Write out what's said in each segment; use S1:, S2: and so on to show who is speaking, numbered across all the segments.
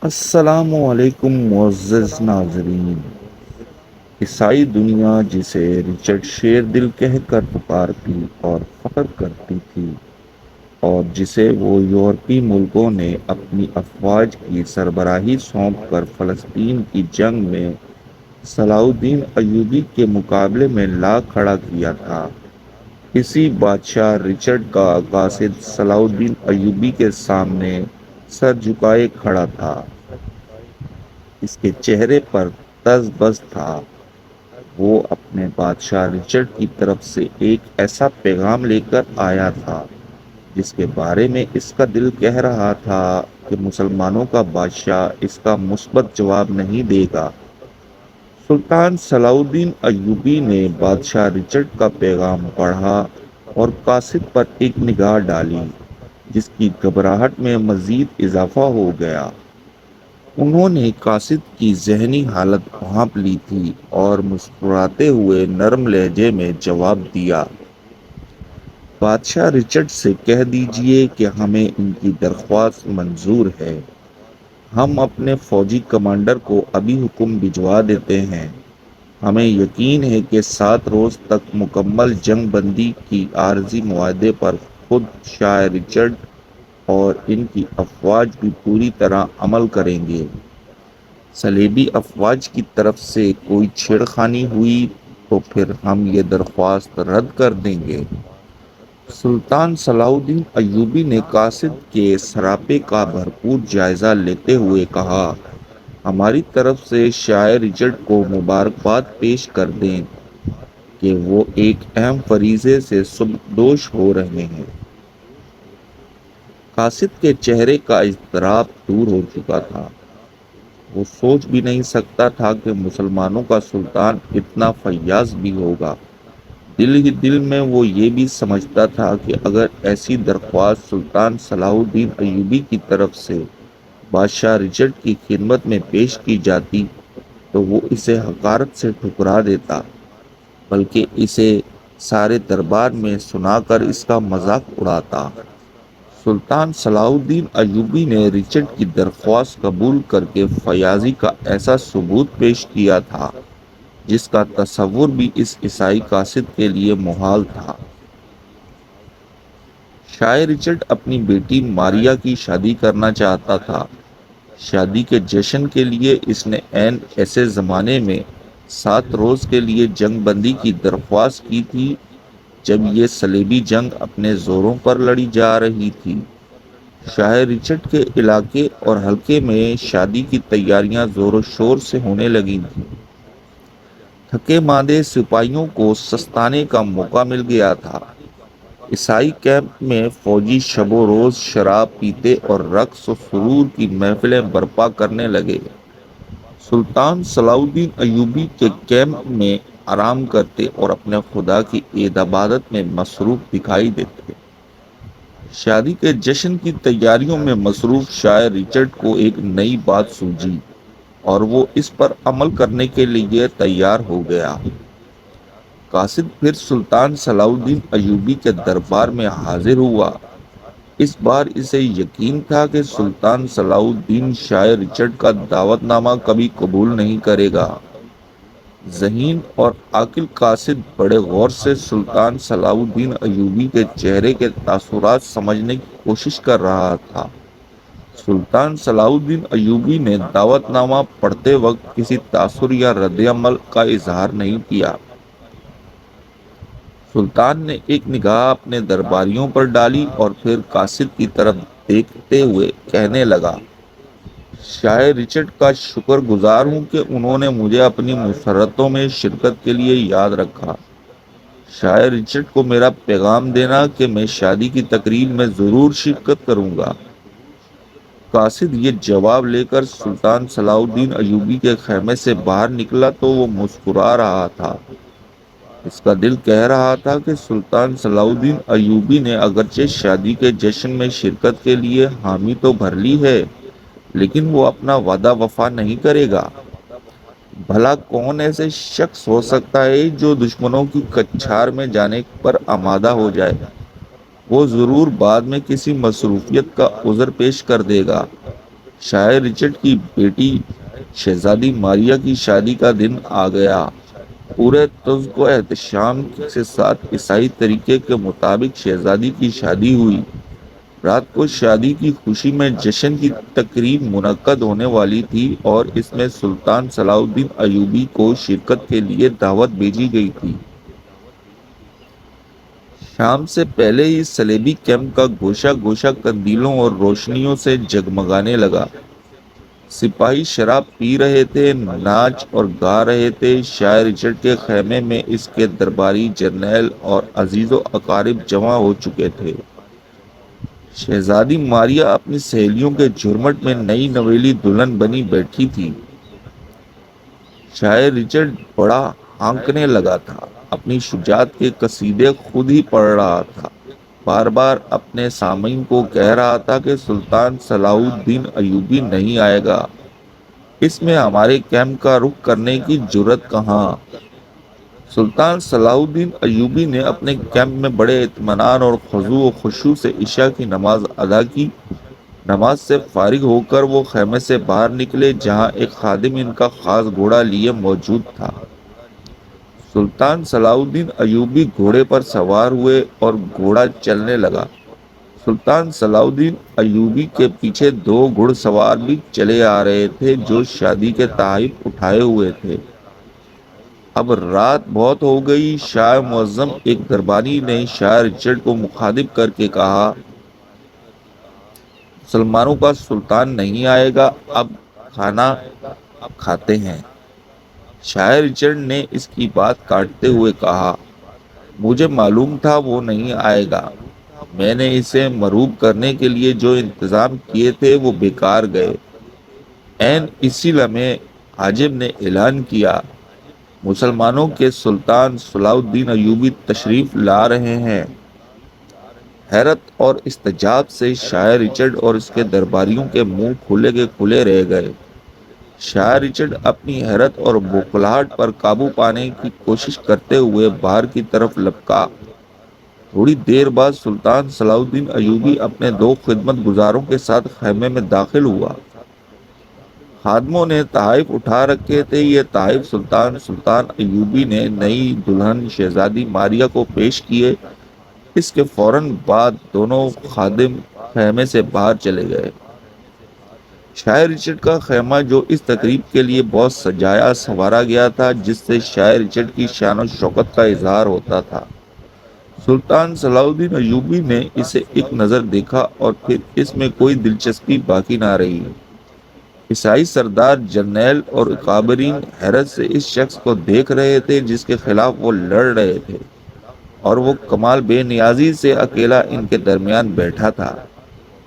S1: السلام علیکم معزز ناظرین۔ عیسائی دنیا جسے رچرڈ شیر دل کہہ کر پکارتی اور فخر کرتی تھی، اور جسے وہ یورپی ملکوں نے اپنی افواج کی سربراہی سونپ کر فلسطین کی جنگ میں صلاح الدین ایوبی کے مقابلے میں لا کھڑا کیا تھا، اسی بادشاہ رچرڈ کا قاصد صلاح الدین ایوبی کے سامنے سر جھکائے کھڑا تھا۔ اس کے چہرے پر طز بز تھا۔ وہ اپنے بادشاہ رچرڈ کی طرف سے ایک ایسا پیغام لے کر آیا تھا جس کے بارے میں اس کا دل کہہ رہا تھا کہ مسلمانوں کا بادشاہ اس کا مثبت جواب نہیں دے گا۔ سلطان صلاح الدین ایوبی نے بادشاہ رچرڈ کا پیغام پڑھا اور قاصد پر ایک نگاہ ڈالی جس کی گھبراہٹ میں مزید اضافہ ہو گیا۔ انہوں نے قاصد کی ذہنی حالت بھانپ لی تھی اور مسکراتے ہوئے نرم لہجے میں جواب دیا، بادشاہ رچرڈ سے کہہ دیجئے کہ ہمیں ان کی درخواست منظور ہے۔ ہم اپنے فوجی کمانڈر کو ابھی حکم بھجوا دیتے ہیں۔ ہمیں یقین ہے کہ 7 روز تک مکمل جنگ بندی کی عارضی معاہدے پر خود شاہ رچرڈ اور ان کی افواج بھی پوری طرح عمل کریں گے۔ صلیبی افواج کی طرف سے کوئی چھیڑخانی ہوئی تو پھر ہم یہ درخواست رد کر دیں گے۔ سلطان صلاح الدین ایوبی نے قاصد کے سراپے کا بھرپور جائزہ لیتے ہوئے کہا، ہماری طرف سے شاہ رچرڈ کو مبارکباد پیش کر دیں کہ وہ ایک اہم فریضے سے سبکدوش ہو رہے ہیں۔ قاصد کے چہرے کا اضطراب دور ہو چکا تھا۔ وہ سوچ بھی نہیں سکتا تھا کہ مسلمانوں کا سلطان اتنا فیاض بھی ہوگا۔ دل ہی دل میں وہ یہ بھی سمجھتا تھا کہ اگر ایسی درخواست سلطان صلاح الدین ایوبی کی طرف سے بادشاہ رچرڈ کی خدمت میں پیش کی جاتی تو وہ اسے حقارت سے ٹھکرا دیتا، بلکہ اسے سارے دربار میں سنا کر اس کا مذاق اڑاتا۔ سلطان صلاح الدین ایوبی نے رچرڈ کی درخواست قبول کر کے فیاضی کا ایسا ثبوت پیش کیا تھا جس کا تصور بھی اس عیسائی قاصد کے لیے محال تھا۔ شاہ رچرڈ اپنی بیٹی ماریا کی شادی کرنا چاہتا تھا۔ شادی کے جشن کے لیے اس نے عین ایسے زمانے میں 7 روز کے لیے جنگ بندی کی درخواست کی تھی جب یہ صلیبی جنگ اپنے زوروں پر لڑی جا رہی تھی۔ شاہ رچرڈ کے علاقے اور حلقے میں شادی کی تیاریاں زور و شور سے ہونے لگی تھیں۔ تھکے ماندے سپاہیوں کو سستانے کا موقع مل گیا تھا۔ عیسائی کیمپ میں فوجی شب و روز شراب پیتے اور رقص و سرور کی محفلیں برپا کرنے لگے۔ سلطان صلاح الدین ایوبی کے کیمپ میں آرام کرتے اور اپنے خدا کی عبادت میں مصروف دکھائی دیتے۔ شادی کے جشن کی تیاریوں میں مصروف شاہ رچرڈ کو ایک نئی بات سوجھی اور وہ اس پر عمل کرنے کے لیے تیار ہو گیا۔ قاصد پھر سلطان صلاح الدین ایوبی کے دربار میں حاضر ہوا۔ اس بار اسے یقین تھا کہ سلطان صلاح الدین شاہ رچرڈ کا دعوت نامہ کبھی قبول نہیں کرے گا۔ ذہین اور عاقل قاصد بڑے غور سے سلطان صلاح الدین ایوبی کے چہرے کے تاثرات سمجھنے کی کوشش کر رہا تھا۔ سلطان صلاح الدین ایوبی نے دعوت نامہ پڑھتے وقت کسی تاثر یا رد عمل کا اظہار نہیں کیا۔ سلطان نے ایک نگاہ اپنے درباریوں پر ڈالی اور پھر قاصد کی طرف دیکھتے ہوئے کہنے لگا، شاہ رچرڈ کا شکر گزار ہوں کہ انہوں نے مجھے اپنی مسرتوں میں شرکت کے لیے یاد رکھا۔ شاہ رچرڈ کو میرا پیغام دینا کہ میں شادی کی تقریب میں ضرور شرکت کروں گا۔ قاصد یہ جواب لے کر سلطان صلاح الدین ایوبی کے خیمے سے باہر نکلا تو وہ مسکرا رہا تھا۔ اس کا دل کہہ رہا تھا کہ سلطان صلاح الدین ایوبی نے اگرچہ شادی کے جشن میں شرکت کے لیے حامی تو بھر لی ہے، لیکن وہ اپنا وعدہ وفا نہیں کرے گا۔ بھلا کون ایسے شخص ہو سکتا ہے جو دشمنوں کی کچھار میں جانے پر آمادہ ہو جائے؟ وہ ضرور بعد میں کسی مصروفیت کا عذر پیش کر دے گا۔ شاعر رچرڈ کی بیٹی شہزادی ماریا کی شادی کا دن آ گیا۔ پورے تزک و احتشام کے ساتھ عیسائی طریقے کے مطابق شہزادی کی شادی ہوئی۔ رات کو شادی کی خوشی میں جشن کی تقریب منعقد ہونے والی تھی اور اس میں سلطان صلاح الدین ایوبی کو شرکت کے لیے دعوت بھیجی گئی تھی۔ شام سے پہلے ہی صلیبی کیمپ کا گوشہ گوشہ قندیلوں اور روشنیوں سے جگمگانے لگا۔ سپاہی شراب پی رہے تھے، ناچ اور گا رہے تھے۔ شاعر رچرڈ کے خیمے میں اس کے درباری، جرنیل اور عزیز و اقارب جمع ہو چکے تھے۔ شہزادی ماریا اپنی سہیلیوں کے جھرمٹ میں نئی نویلی دلہن بنی بیٹھی تھی۔ شاعر رچرڈ بڑا ہانکنے لگا تھا، اپنی شجاعت کے قصیدے خود ہی پڑھ رہا تھا، بار بار اپنے سامعین کو کہہ رہا تھا کہ سلطان صلاح الدین ایوبی نہیں آئے گا، اس میں ہمارے کیمپ کا رخ کرنے کی جرأت کہاں۔ سلطان صلاح الدین ایوبی نے اپنے کیمپ میں بڑے اطمینان اور خضوع و خشوع سے عشاء کی نماز ادا کی۔ نماز سے فارغ ہو کر وہ خیمے سے باہر نکلے، جہاں ایک خادم ان کا خاص گھوڑا لیے موجود تھا۔ سلطان صلاح الدین ایوبی گھوڑے پر سوار ہوئے اور گھوڑا چلنے لگا۔ سلطان صلاح الدین ایوبی کے پیچھے دو گھڑ سوار بھی چلے آ رہے تھے جو شادی کے تحائف اٹھائے ہوئے تھے۔ اب رات بہت ہو گئی۔ شاہ معظم ایک درباری نے شاعر رچرڈ کو مخاطب کر کے کہا، مسلمانوں کا سلطان نہیں آئے گا، اب کھانا کھاتے ہیں۔ شاعر رچرڈ نے اس کی بات کاٹتے ہوئے کہا، مجھے معلوم تھا وہ نہیں آئے گا، میں نے اسے مرعوب کرنے کے لیے جو انتظام کیے تھے وہ بیکار گئے۔ عین اسی لمحے حاجب نے اعلان کیا، مسلمانوں کے سلطان صلاح الدین ایوبی تشریف لا رہے ہیں۔ حیرت اور استعجاب سے شاعر رچرڈ اور اس کے درباریوں کے منہ کھلے کے کھلے رہ گئے۔ شاعر رچرڈ اپنی حیرت اور بوکھلاہٹ پر قابو پانے کی کوشش کرتے ہوئے باہر کی طرف لپکا۔ تھوڑی دیر بعد سلطان صلاح الدین ایوبی اپنے دو خدمت گزاروں کے ساتھ خیمے میں داخل ہوا۔ خادموں نے تحائف اٹھا رکھے تھے۔ یہ تحائف سلطان ایوبی نے نئی دلہن شہزادی ماریا کو پیش کیے۔ اس کے فوراً بعد دونوں خادم خیمے سے باہر چلے گئے۔ شاعر رچرڈ کا خیمہ، جو اس تقریب کے لیے بہت سجایا سنوارا گیا تھا، جس سے شاعر رچرڈ کی شان و شوکت کا اظہار ہوتا تھا، سلطان صلاح الدین ایوبی نے اسے ایک نظر دیکھا اور پھر اس میں کوئی دلچسپی باقی نہ رہی۔ عیسائی سردار، جرنیل اور اکابرین حیرت سے اس شخص کو دیکھ رہے تھے جس کے خلاف وہ لڑ رہے تھے، اور وہ کمال بے نیازی سے اکیلا ان کے درمیان بیٹھا تھا۔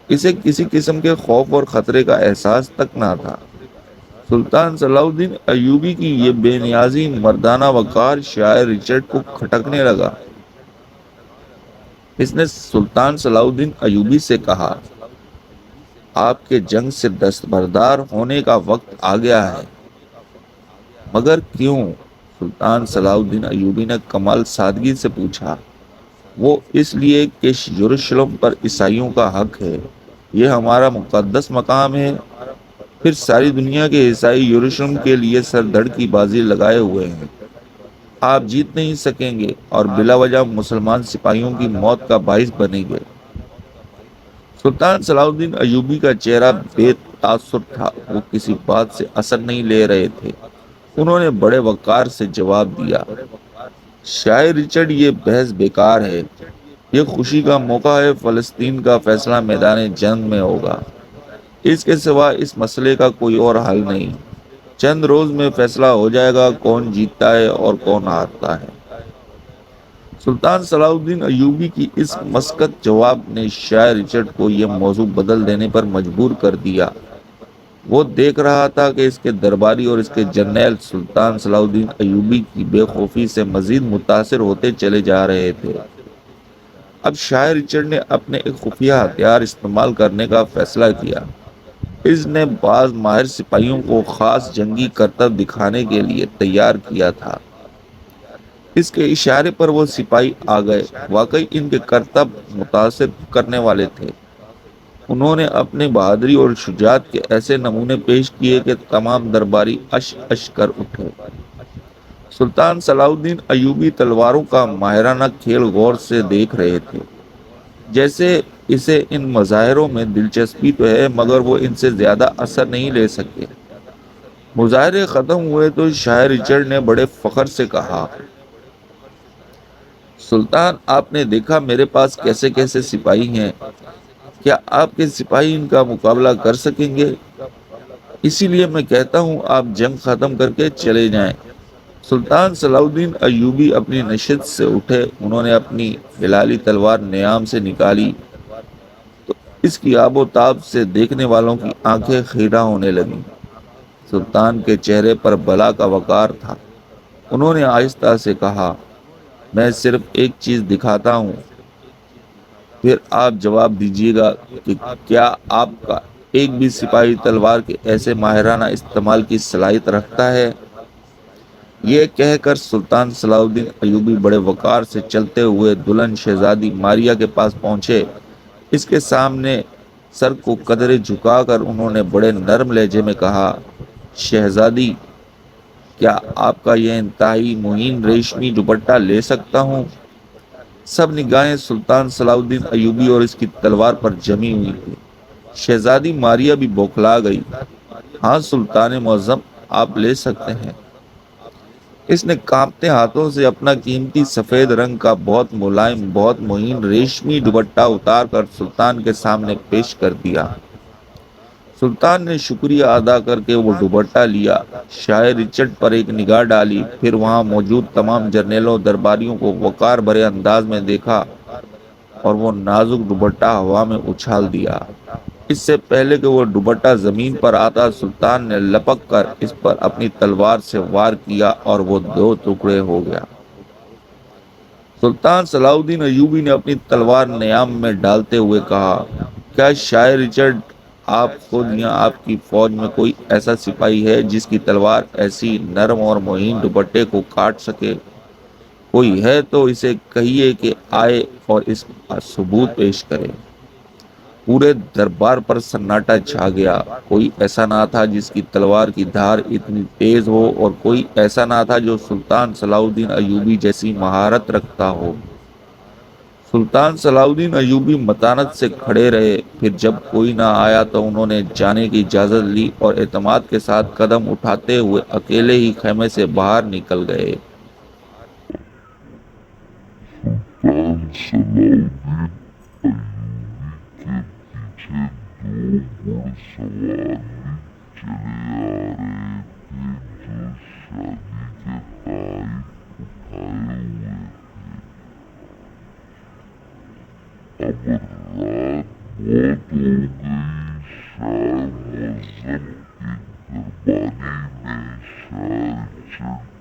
S1: اسے کسی قسم کے خوف اور خطرے کا احساس تک نہ تھا۔ سلطان صلاح الدین ایوبی کی یہ بے نیازی، مردانہ وقار شاعر رچرڈ کو کھٹکنے لگا۔ اس نے سلطان صلاح الدین ایوبی سے کہا، آپ کے جنگ سے دستبردار ہونے کا وقت آ گیا ہے۔ مگر کیوں؟ سلطان صلاح الدین ایوبی نے کمال سادگی سے پوچھا۔ وہ اس لیے کہ یروشلم پر عیسائیوں کا حق ہے، یہ ہمارا مقدس مقام ہے۔ پھر ساری دنیا کے عیسائی یروشلم کے لیے سر دھڑ کی بازی لگائے ہوئے ہیں، آپ جیت نہیں سکیں گے اور بلا وجہ مسلمان سپاہیوں کی موت کا باعث بنیں گے۔ سلطان صلاح الدین ایوبی کا چہرہ بے تاثر تھا، وہ کسی بات سے اثر نہیں لے رہے تھے۔ انہوں نے بڑے وقار سے جواب دیا، شاعر رچرڈ، یہ بحث بیکار ہے۔ یہ خوشی کا موقع ہے، فلسطین کا فیصلہ میدان جنگ میں ہوگا۔ اس کے سوا اس مسئلے کا کوئی اور حل نہیں۔ چند روز میں فیصلہ ہو جائے گا کون جیتتا ہے اور کون ہارتا ہے۔ سلطان صلاح الدین ایوبی کی اس مسکت جواب نے شاعر رچرڈ کو یہ موضوع بدل دینے پر مجبور کر دیا۔ وہ دیکھ رہا تھا کہ اس کے درباری اور اس کے جرنیل سلطان صلاح الدین ایوبی کی بے خوفی سے مزید متاثر ہوتے چلے جا رہے تھے۔ اب شاعر رچرڈ نے اپنے ایک خفیہ ہتھیار استعمال کرنے کا فیصلہ کیا۔ اس نے بعض ماہر سپاہیوں کو خاص جنگی کرتب دکھانے کے لیے تیار کیا تھا۔ اس کے اشارے پر وہ سپاہی آ گئے۔ واقعی ان کے کرتب متاثر کرنے والے تھے۔ انہوں نے اپنے بہادری اور شجاعت کے ایسے نمونے پیش کیے کہ تمام درباری اش اش کر اٹھے۔ سلطان صلاح الدین ایوبی تلواروں کا ماہرانہ کھیل غور سے دیکھ رہے تھے، جیسے اسے ان مظاہروں میں دلچسپی تو ہے مگر وہ ان سے زیادہ اثر نہیں لے سکے۔ مظاہرے ختم ہوئے تو شاہ رچرڈ نے بڑے فخر سے کہا، سلطان، آپ نے دیکھا میرے پاس کیسے کیسے سپاہی ہیں، کیا آپ کے سپاہی ان کا مقابلہ کر سکیں گے؟ اسی لیے میں کہتا ہوں آپ جنگ ختم کر کے چلے جائیں۔ سلطان صلاح الدین ایوبی اپنی نشست سے اٹھے، انہوں نے اپنی ہلالی تلوار نیام سے نکالی تو اس کی آب و تاب سے دیکھنے والوں کی آنکھیں خیرہ ہونے لگیں۔ سلطان کے چہرے پر بلا کا وقار تھا۔ انہوں نے آہستہ سے کہا، میں صرف ایک چیز دکھاتا ہوں، پھر آپ جواب دیجیے گا کہ کیا آپ کا ایک بھی سپاہی تلوار کے ایسے ماہرانہ استعمال کی صلاحیت رکھتا ہے؟ یہ کہہ کر سلطان صلاح الدین ایوبی بڑے وقار سے چلتے ہوئے دلہن شہزادی ماریہ کے پاس پہنچے۔ اس کے سامنے سر کو قدرے جھکا کر انہوں نے بڑے نرم لہجے میں کہا، شہزادی، کیا آپ کا یہ انتہائی مہین ریشمی دوپٹہ لے سکتا ہوں؟ سب نگاہیں سلطان صلاح الدین ایوبی اور اس کی تلوار پر جمی ہوئی تھی۔ شہزادی ماریہ بھی بوکھلا گئی۔ ہاں سلطان معظم، آپ لے سکتے ہیں۔ اس نے کانپتے ہاتھوں سے اپنا قیمتی سفید رنگ کا بہت ملائم، بہت مہین ریشمی دوپٹہ اتار کر سلطان کے سامنے پیش کر دیا۔ سلطان نے شکریہ ادا کر کے وہ دوپٹہ لیا، شاہ رچرڈ پر ایک نگاہ ڈالی، پھر وہاں موجود تمام جرنیلوں درباریوں کو وقار بھرے انداز میں دیکھا اور وہ نازک دوپٹہ ہوا میں اچھال دیا۔ اس سے پہلے کہ وہ دوپٹہ زمین پر آتا، سلطان نے لپک کر اس پر اپنی تلوار سے وار کیا اور وہ دو ٹکڑے ہو گیا۔ سلطان صلاح الدین ایوبی نے اپنی تلوار نیام میں ڈالتے ہوئے کہا، کیا شاہ رچرڈ، آپ خود یا آپ کی فوج میں کوئی ایسا سپاہی ہے جس کی تلوار ایسی نرم اور مہین دوپٹے کو کاٹ سکے؟ کوئی ہے تو اسے کہیے کہ آئے اور اس کا ثبوت پیش کرے۔ پورے دربار پر سناٹا چھا گیا۔ کوئی ایسا نہ تھا جس کی تلوار کی دھار اتنی تیز ہو اور کوئی ایسا نہ تھا جو سلطان صلاح الدین ایوبی جیسی مہارت رکھتا ہو۔ سلطان صلاح الدین ایوبی متانت سے کھڑے رہے، پھر جب کوئی نہ آیا تو انہوں نے جانے کی اجازت لی اور اعتماد کے ساتھ قدم اٹھاتے ہوئے اکیلے ہی خیمے سے باہر نکل گئے۔
S2: سلطان صلاح الدین ایوبی کے پیچھے دو گھڑ سوار بھی چلے آ رہے تھے جو شادی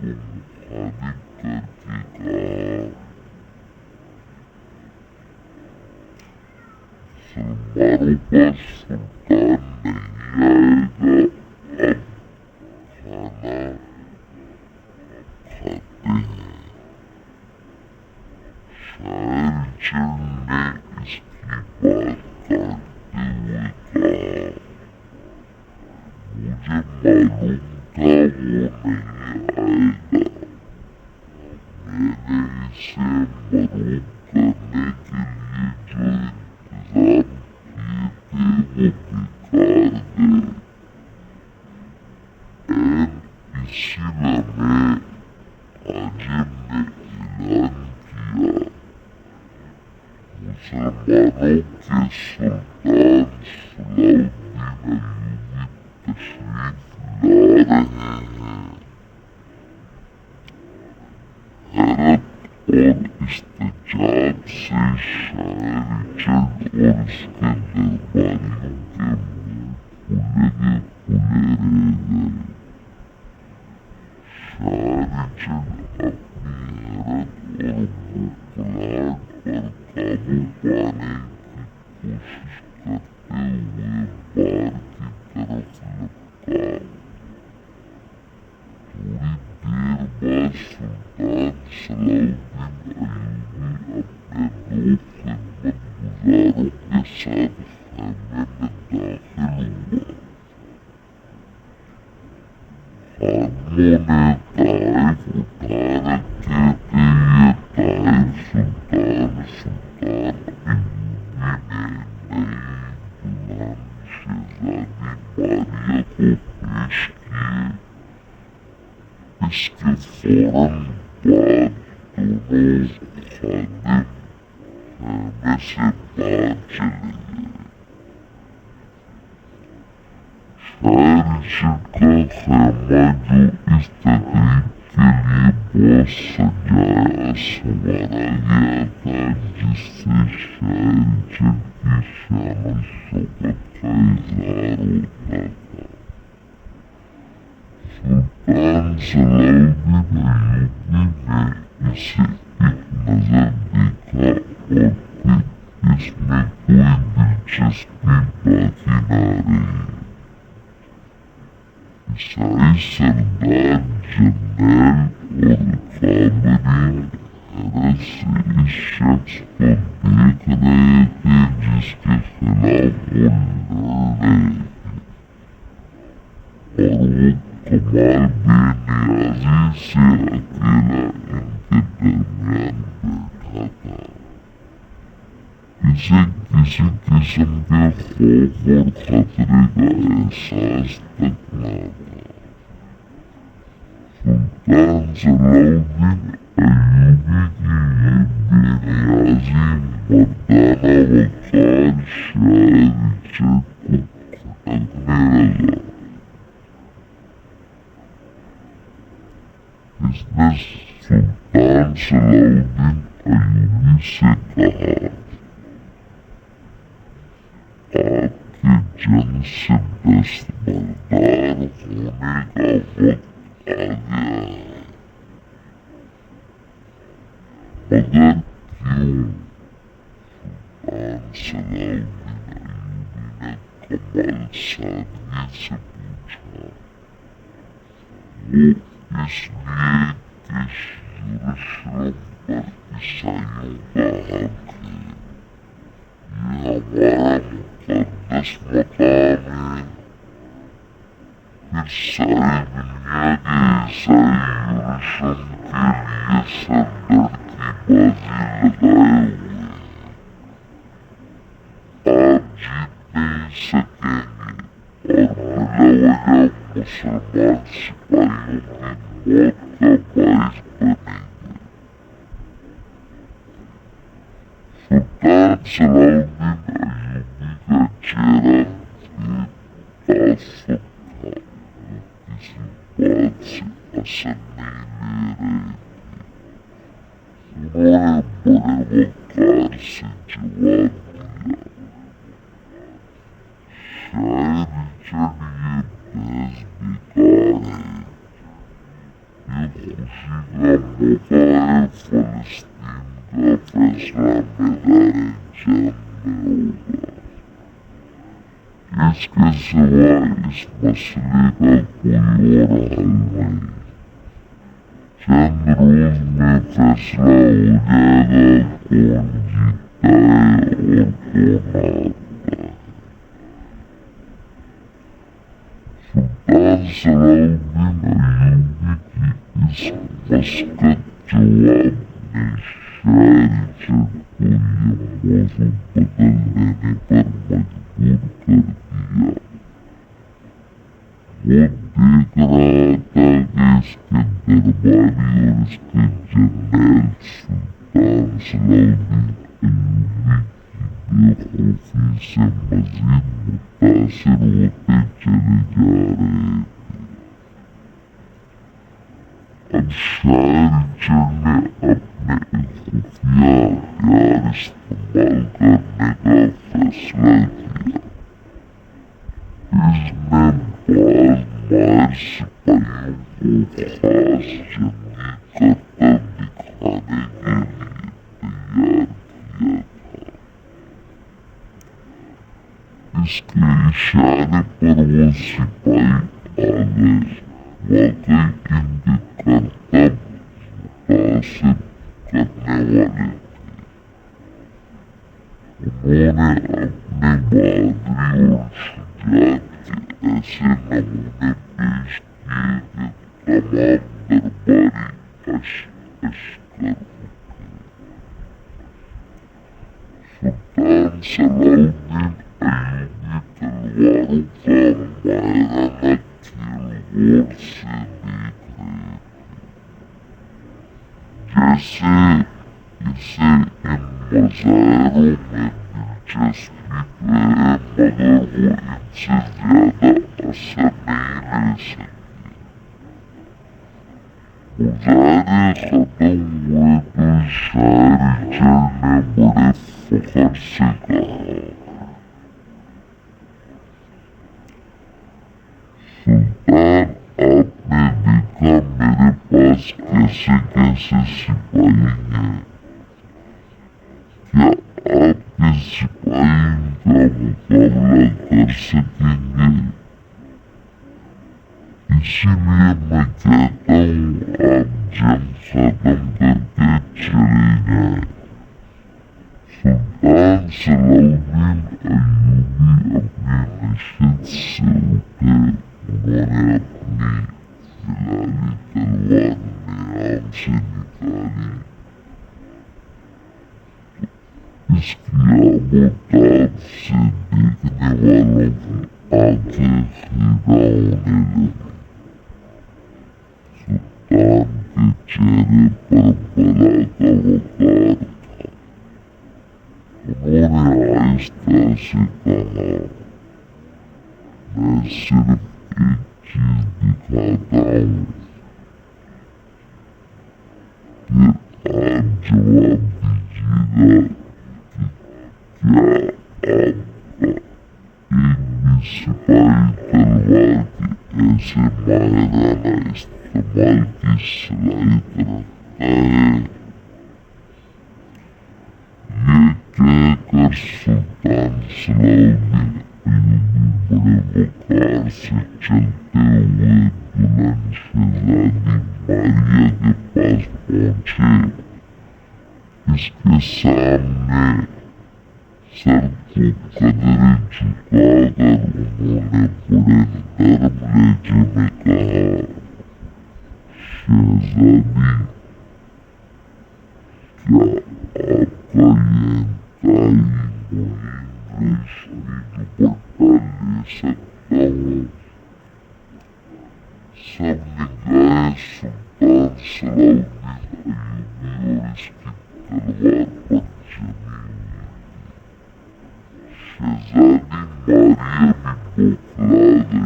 S2: کے تحائف اٹھائے ہوئے تھے۔ اب رات بہت ہو گئی۔ شاہ معظم ایک درباری نے شاہ رچرڈ کو مخاطب کر کے کہا، مسلمانوں کا سلطان نہیں آئے گا، اب کھانا کھاتے ہیں۔ شاہ رچرڈ نے اس کی بات کاٹتے ہوئے کہا، مجھے معلوم تھا وہ نہیں آئے گا، میں نے اسے محروم کرنے کے لیے جو انتظام کیے تھے وہ بیکار گئے۔ عین اسی لمحے حاجم نے اعلان کیا، مسلمانوں کے سلطان صلاح الدین ایوبی تشریف لا رہے ہیں۔ حیرت اور استعجاب سے شاہ رچرڈ اور اس کے درباریوں کے منہ کھلے کے کھلے رہ گئے۔ شاہ رچرڈ اپنی حیرت اور بھوکھلاہٹ پر قابو پانے کی کوشش کرتے ہوئے بار کی طرف لپکا۔ خانموں نے طائف اٹھا رکھے تھے، یہ طائف سلطان ایوبی نے نئی دلہن شہزادی ماریہ کو پیش کیے۔ اس کے فوراً بعد دونوں خادم خیمے سے باہر چلے گئے۔ شاعر کا خیمہ جو اس تقریب کے لیے بہت سجایا سنوارا گیا تھا، جس سے شاعر کی شان و شوکت کا اظہار ہوتا تھا، سلطان صلاح الدین ایوبی نے اسے ایک نظر دیکھا اور پھر اس میں کوئی دلچسپی باقی نہ رہی۔ عیسائی سردار جرنیل اور کابرین حیرت سے اس شخص کو دیکھ رہے تھے جس کے خلاف وہ لڑ رہے تھے، اور وہ کمال بے نیازی سے اکیلا ان کے درمیان بیٹھا تھا۔ اسے کسی قسم کے خوف اور خطرے کا احساس تک نہ تھا۔ سلطان صلاح الدین ایوبی کی یہ بے نیازی، مردانہ وقار شاعر کو کھٹکنے لگا۔ اس نے سلطان صلاح الدین ایوبی سے کہا، آپ کے جنگ سے دستبردار ہونے کا وقت آ گیا ہے، مگر کیوں؟ سلطان صلاح الدین ایوبی نے کمال سادگی سے پوچھا۔ وہ اس لیے کہ یروشلم پر عیسائیوں کا حق ہے، یہ ہمارا مقدس مقام ہے۔ پھر ساری دنیا کے عیسائی یروشلم کے لیے سردر کی بازی لگائے ہوئے ہیں، آپ جیت نہیں سکیں گے، اور بلا وجہ مسلمان سپاہیوں کی موت کا باعث بنیں گے۔ سلطان صلاح الدین ایوبی کا چہرہ بے تعصب تھا، وہ کسی بات سے اثر نہیں لے رہے تھے۔ انہوں نے بڑے وقار سے جواب دیا، شاعر جن یہ بحث بیکار ہے، یہ خوشی کا موقع ہے، فلسطین کا فیصلہ میدان جنگ میں ہوگا۔ اس کے سوا اس مسئلے کا کوئی اور حل نہیں، چند روز میں فیصلہ ہو جائے گا کون جیتتا ہے اور کون ہارتا ہے۔ سلطان صلاح الدین ایوبی کی اس مسکت جواب نے شاعر جن کو یہ موضوع بدل دینے پر مجبور کر دیا۔ وہ دیکھ رہا تھا کہ اس کے درباری اور اس کے جرنیل سلطان صلاح الدین ایوبی کی بے خوفی سے مزید متاثر ہوتے چلے جا رہے تھے۔ اب شاعر جن نے اپنے ایک خفیہ ہتھیار استعمال کرنے کا فیصلہ کیا۔ اس نے بعض ماہر سپاہیوں کو خاص جنگی کرتب دکھانے کے لیے تیار کیا تھا۔ اس کے اشارے پر وہ سپاہی آ گئے، واقعی ان کے کرتب متاثر کرنے والے تھے۔ انہوں نے اپنی بہادری اور شجاعت کے ایسے نمونے پیش کہ تمام درباری اشکر سلطان صلاح الدین ایوبی تلواروں کا ماہرانہ کھیل غور سے دیکھ رہے تھے، جیسے اسے ان مظاہروں میں دلچسپی تو ہے مگر وہ ان سے زیادہ اثر نہیں لے سکے۔ مظاہرے ختم ہوئے تو شاعر جیل نے بڑے فخر سے کہا، سلطان آپ نے دیکھا میرے پاس کیسے کیسے سپاہی ہیں، کیا آپ کے سپاہی ان کا مقابلہ کر سکیں گے؟ اسی لیے میں کہتا ہوں آپ جنگ ختم کر کے چلے جائیں۔ سلطان صلاح الدین ایوبی اپنی نشست سے اٹھے، انہوں نے اپنی فلانی تلوار نیام سے نکالی، اس کی آب و تاب سے دیکھنے والوں کی آنکھیں خیرہ ہونے لگیں۔ سلطان کے چہرے پر بلا کا وقار تھا، انہوں نے آہستہ سے کہا، میں صرف ایک چیز دکھاتا ہوں، پھر آپ جواب دیجیے گا کہ کیا آپ کا ایک بھی سپاہی تلوار کے ایسے ماہرانہ استعمال کی صلاحیت رکھتا ہے؟ یہ کہہ کر سلطان صلاح الدین ایوبی بڑے وقار سے چلتے ہوئے دلہن شہزادی ماریہ کے پاس پہنچے۔ اس کے سامنے سر کو قدرے جھکا کر انہوں نے بڑے نرم لہجے میں کہا، شہزادی کیا آپ کا یہ انتہائی مہین ریشمی دوپٹہ لے سکتا ہوں؟ سب نگاہیں سلطان صلاح الدین ایوبی اور اس کی تلوار پر جمی ہوئی تھی۔ شہزادی ماریہ بھی بوکھلا گئی۔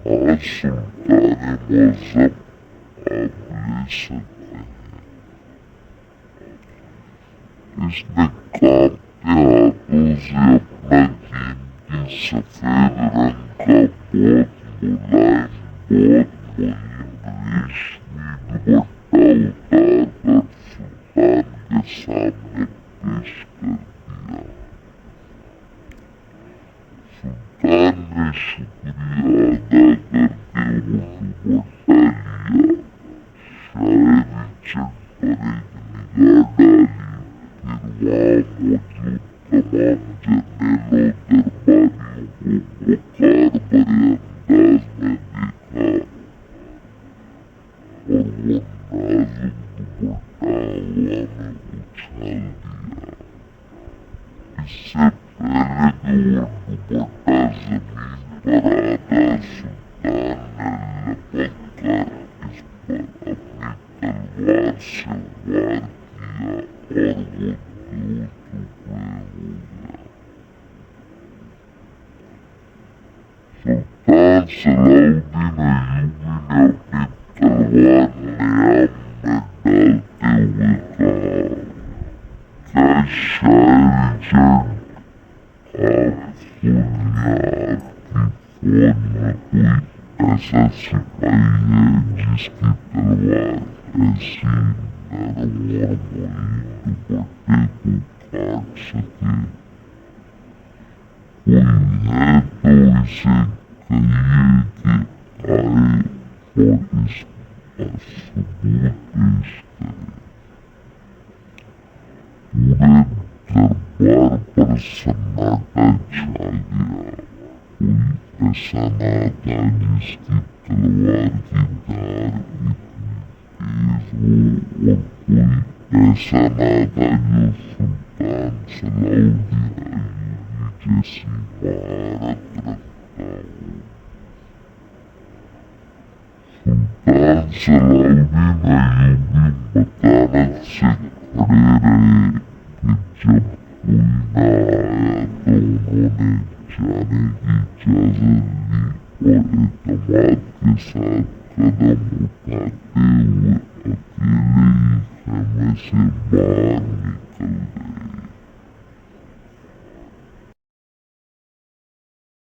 S2: ہاں سلطان معظم، آپ لے سکتے ہیں۔ اس نے کانپتے ہاتھوں سے اپنا قیمتی سفید رنگ کا بہت ملائم بہت مہین ریشمی دوپٹہ اتار کر سلطان کے سامنے پیش کر دیا۔ سلطان نے شکریہ ادا کر کے وہ دوپٹہ لیا، شاعری چٹ پر ایک نگاہ ڈالی، پھر وہاں موجود تمام جرنیلوں درباریوں کو وقار بھرے انداز میں دیکھا اور وہ نازک دوپٹہ ہوا میں اچھال دیا۔ اس سے پہلے کہ وہ دوپٹہ زمین پر آتا، سلطان نے لپک کر اس پر اپنی تلوار سے وار کیا اور وہ دو ٹکڑے ہو گیا۔ سلطان صلاح الدین ایوبی نے اپنی تلوار نیام میں ڈالتے ہوئے کہا، کیا شاعر جنگ آپ خود یا آپ کی فوج میں کوئی ایسا سپاہی ہے جس کی تلوار ایسی نرم اور مہین دوپٹے کو کاٹ سکے؟ کوئی ہے تو اسے کہیے کہ آئے اور اس کا ثبوت پیش کرے۔ پورے دربار پر سناٹا چھا گیا، کوئی ایسا تھا جس کی تلوار کی دھار اتنی تیز ہو، اور کوئی ایسا نہ تھا جو سلطان صلاح الدین ایوبی جیسی مہارت رکھتا ہو۔ سلطان صلاح الدین ایوبی متانت سے کھڑے رہے کہ جب کوئی نہ آیا تو انہوں نے جانے کی اجازت دی اور اعتماد کے ساتھ قدم اٹھاتے ہوئے اکیلے ہی خیمے سے باہر